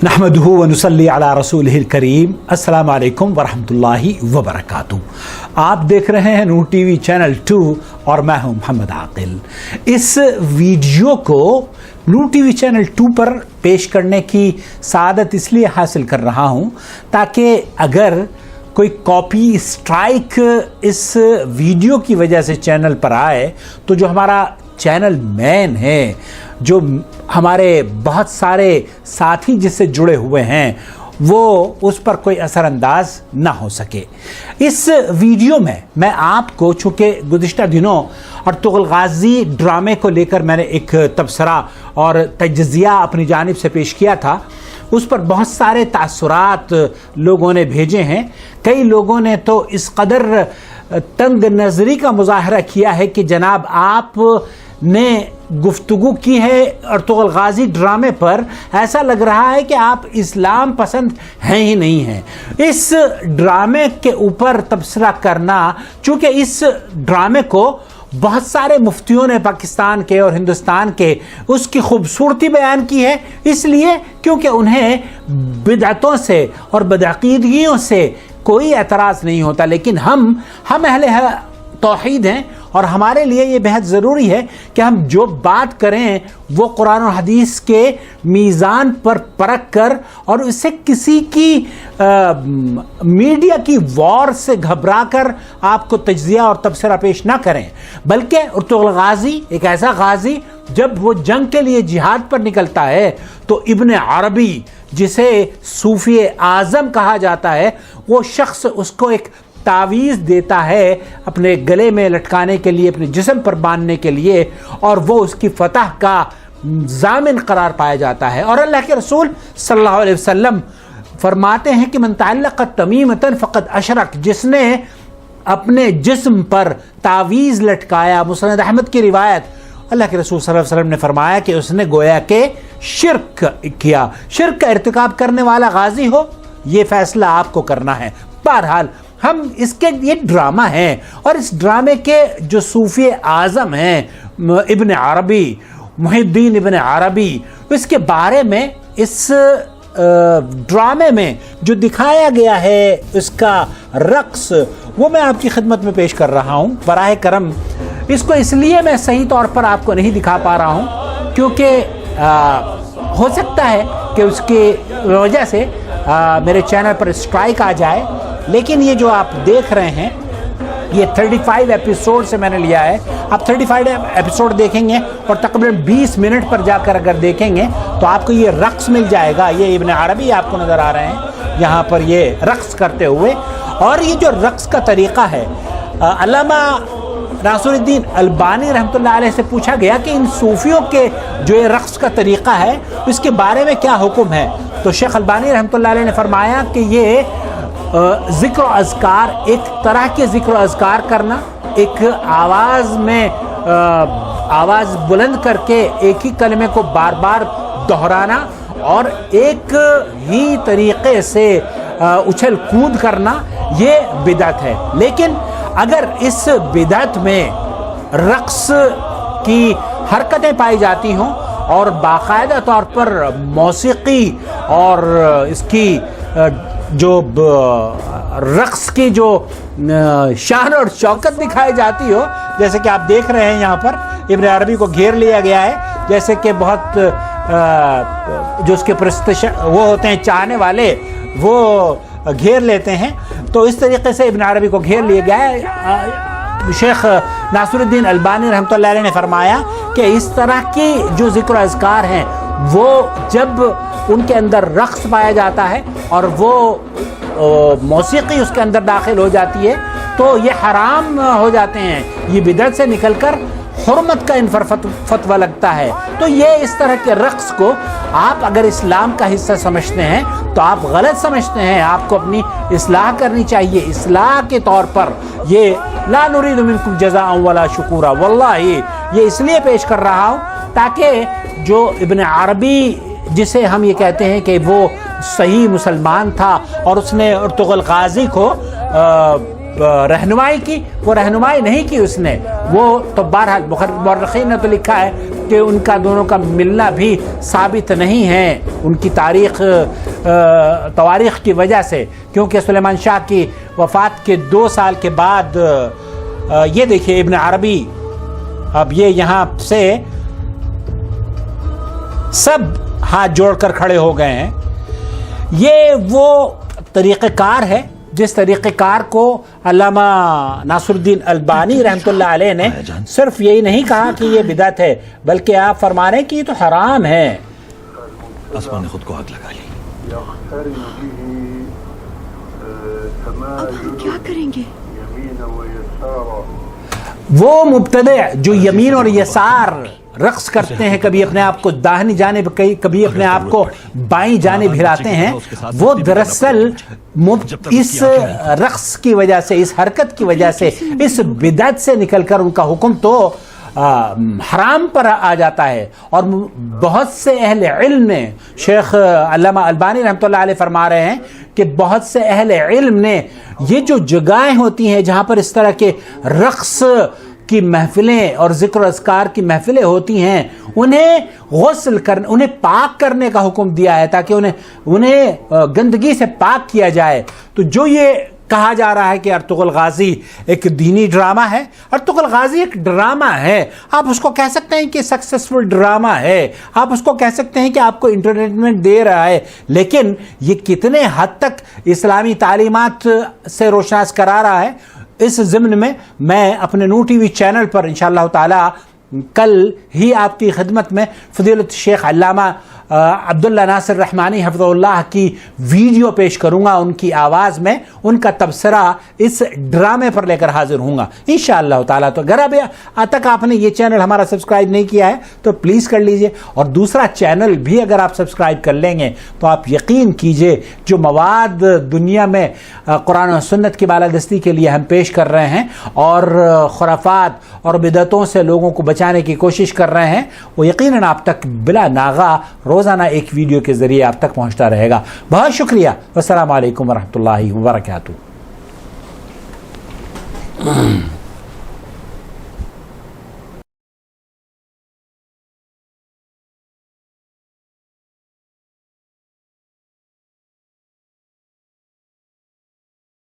नहमदुहु व नुसल्ली अला रसूलिहिल करीम। अस्सलाम वालेकुम वरहमतुल्लाहि वबरकातुहू। आप देख रहे हैं नूर टीवी चैनल 2 और मैं हूं मोहम्मद आकिल। इस वीडियो को नूर टीवी चैनल 2 पर पेश करने की सआदत इसलिए हासिल कर रहा हूं ताकि अगर कोई कॉपी स्ट्राइक इस वीडियो की वजह से चैनल पर आए तो जो हमारा चैनल मैन है, जो हमारे बहुत सारे साथी जिससे जुड़े हुए हैं, वो उस पर कोई असरअंदाज ना हो सके। इस वीडियो में मैं आपको, चूँकि गुज़िश्ता दिनों अर्तुगरुल गाज़ी ड्रामे को लेकर मैंने एक तबसरा और तज्ज़िया अपनी जानिब से पेश किया था, उस पर बहुत सारे तासुरात लोगों ने भेजे हैं। कई लोगों ने तो इस कदर तंग नज़री का मुज़ाहरा किया है कि जनाब आप ने गुफ्तगू की है अर्तुगरुल गाज़ी ड्रामे पर, ऐसा लग रहा है कि आप इस्लाम पसंद हैं ही नहीं हैं। इस ड्रामे के ऊपर तबसरा करना, चूँकि इस ड्रामे को बहुत सारे मुफ्तियों ने पाकिस्तान के और हिंदुस्तान के उसकी खूबसूरती बयान की है, इसलिए क्योंकि उन्हें बिदअतों से और बदअक़ीदगियों से कोई एतराज़ नहीं होता। लेकिन हम अहले तौहीद हैं और हमारे लिए ये बेहद ज़रूरी है कि हम जो बात करें वो कुरान और हदीस के मीज़ान पर परख कर और इससे किसी की मीडिया की वॉर से घबरा कर आपको तज्ज़िया और तबसरा पेश ना करें, बल्कि अर्तुगरुल गाज़ी एक ऐसा गाज़ी जब वो जंग के लिए जिहाद पर निकलता है तो इब्न अरबी, जिसे सूफ़ी आज़म कहा जाता है, वो शख्स उसको एक तावीज़ देता है अपने गले में लटकाने के लिए, अपने जिस्म पर बांधने के लिए, और वो उसकी फतह का ज़ामिन करार पाया जाता है। और अल्लाह के रसूल सल्लल्लाहु अलैहि वसल्लम फरमाते हैं कि मन तअल्लक़ तमीमतन फ़क़द अशरक, जिसने अपने जिस्म पर तावीज़ लटकाया, मुस्नद अहमद की रिवायत, अल्लाह के रसूल सल्लल्लाहु अलैहि वसल्लम ने फरमाया कि उसने गोया के शिर्क किया। शिर्क का इर्तिकाब करने वाला गाज़ी हो, ये फ़ैसला आपको करना है। बहरहाल हम इसके, ये ड्रामा है और इस ड्रामे के जो सूफ़ी आज़म हैं इब्न अरबी, मुहिद्दीन इब्न अरबी, इसके बारे में इस ड्रामे में जो दिखाया गया है उसका रक्स, वो मैं आपकी खिदमत में पेश कर रहा हूँ। बराए करम इसको इसलिए मैं सही तौर पर आपको नहीं दिखा पा रहा हूँ क्योंकि हो सकता है कि उसकी वजह से मेरे चैनल पर स्ट्राइक आ जाए, लेकिन ये जो आप देख रहे हैं ये 35 एपिसोड से मैंने लिया है। आप 35 एपिसोड देखेंगे और तकरीबन 20 मिनट पर जाकर अगर देखेंगे तो आपको ये रक्स मिल जाएगा। ये इब्न अरबी आपको नज़र आ रहे हैं यहाँ पर ये रक्स करते हुए, और ये जो रक्स का तरीक़ा है, अल्लामा नासिरुद्दीन अलबानी रहमतुल्लाह अलैह से पूछा गया कि इन सूफियों के जो ये रक्स का तरीक़ा है इसके बारे में क्या हुक्म है, तो शेख अलबानी रहमतुल्लाह अलैह ने फरमाया कि ये ज़िक्र अज़कार, एक तरह के ज़िक्र अज़कार करना, एक आवाज़ में आवाज़ बुलंद करके एक ही कलमे को बार बार दोहराना और एक ही तरीक़े से उछल कूद करना, ये बिदअत है। लेकिन अगर इस बिदअत में रक्स की हरकतें पाई जाती हों और बाकायदा तौर पर मौसीकी और इसकी जो रक्स की जो शान और शौकत दिखाई जाती हो, जैसे कि आप देख रहे हैं यहाँ पर इब्न अरबी को घेर लिया गया है, जैसे कि बहुत जो उसके वो होते हैं चाहने वाले, वो घेर लेते हैं, तो इस तरीके से इब्न अरबी को घेर लिया गया है। शेख नासिरुद्दीन अलबानी रहमतुल्लाह अलैह ने फरमाया कि इस तरह की जो ज़िक्र अज़कार हैं वो जब उनके अंदर रक्स पाया जाता है और वो मौसीकी उसके अंदर दाखिल हो जाती है तो ये हराम हो जाते हैं, ये बिदअत से निकलकर हुर्मत का इन पर फतवा लगता है। तो ये इस तरह के रक्स को आप अगर इस्लाम का हिस्सा समझते हैं तो आप गलत समझते हैं, आपको अपनी इस्लाह करनी चाहिए। इस्लाह के तौर पर ये ला नुरीदु मिनकुम जज़ाअन वला शुकूरा, वल्लाही ये इसलिए पेश कर रहा हूँ ताकि जो इब्न अरबी, जिसे हम ये कहते हैं कि वो सही मुसलमान था और उसने अर्तुगरुल गाज़ी को रहनुमाई की, वो रहनुमाई नहीं की उसने, वो तो बहरहाल मुअर्रिखीन ने तो लिखा है کہ ان کا دونوں کا ملنا بھی ثابت نہیں ہے ان کی تواریخ کی وجہ سے، کیونکہ سلیمان شاہ کی وفات کے 2 سال کے بعد یہ دیکھیے ابن عربی، اب یہ یہاں سے سب ہاتھ جوڑ کر کھڑے ہو گئے ہیں. یہ وہ طریقہ کار ہے جس طریقہ کار کو علامہ ناصر الدین البانی رحمۃ اللہ علیہ نے صرف یہی نہیں کہا کہ یہ بدعت ہے، بلکہ آپ فرما رہے ہیں کہ یہ تو حرام ہے. آسمان نے خود کو آگ لگا لی. اب کیا کریں گے؟ وہ مبتدع جو یمین اور یسار رقص کرتے ہیں، کبھی اپنے آپ کو داہنی جانب کبھی اپنے آپ کو بائیں جانب ہلاتے ہیں، وہ دراصل اس رقص کی وجہ سے، اس حرکت کی وجہ سے، اس بدعت سے نکل کر ان کا حکم تو حرام پر آ جاتا ہے. اور بہت سے اہل علم نے، شیخ علامہ البانی رحمۃ اللہ علیہ فرما رہے ہیں کہ بہت سے اہل علم نے یہ جو جگہیں ہوتی ہیں جہاں پر اس طرح کے رقص کی محفلیں اور ذکر و اذکار کی محفلیں ہوتی ہیں، انہیں غسل کرنے، انہیں پاک کرنے کا حکم دیا ہے تاکہ انہیں گندگی سے پاک کیا جائے. تو جو یہ کہا جا رہا ہے کہ ارطغرل غازی ایک دینی ڈرامہ ہے، ارطغرل غازی ایک ڈرامہ ہے. آپ اس کو کہہ سکتے ہیں کہ سکسیسفل ڈرامہ ہے، آپ اس کو کہہ سکتے ہیں کہ آپ کو انٹرٹینمنٹ دے رہا ہے، لیکن یہ کتنے حد تک اسلامی تعلیمات سے روشناس کرا رہا ہے. اس ضمن میں میں اپنے نور ٹی وی چینل پر انشاءاللہ تعالی کل ہی آپ کی خدمت میں فضیلت شیخ علامہ عبداللہ ناصر رحمانی حفظہ اللہ کی ویڈیو پیش کروں گا، ان کی آواز میں ان کا تبصرہ اس ڈرامے پر لے کر حاضر ہوں گا انشاءاللہ تعالیٰ. تو اگر ابھی تک آپ نے یہ چینل ہمارا سبسکرائب نہیں کیا ہے تو پلیز کر لیجئے، اور دوسرا چینل بھی اگر آپ سبسکرائب کر لیں گے تو آپ یقین کیجئے جو مواد دنیا میں قرآن و سنت کی بالادستی کے لیے ہم پیش کر رہے ہیں اور خرافات اور بدعتوں سے لوگوں کو بچانے کی کوشش کر رہے ہیں، وہ یقیناً آپ تک بلا ناغہ روزانہ ایک ویڈیو کے ذریعے آپ تک پہنچتا رہے گا. بہت شکریہ. والسلام علیکم ورحمۃ اللہ وبرکاتہ.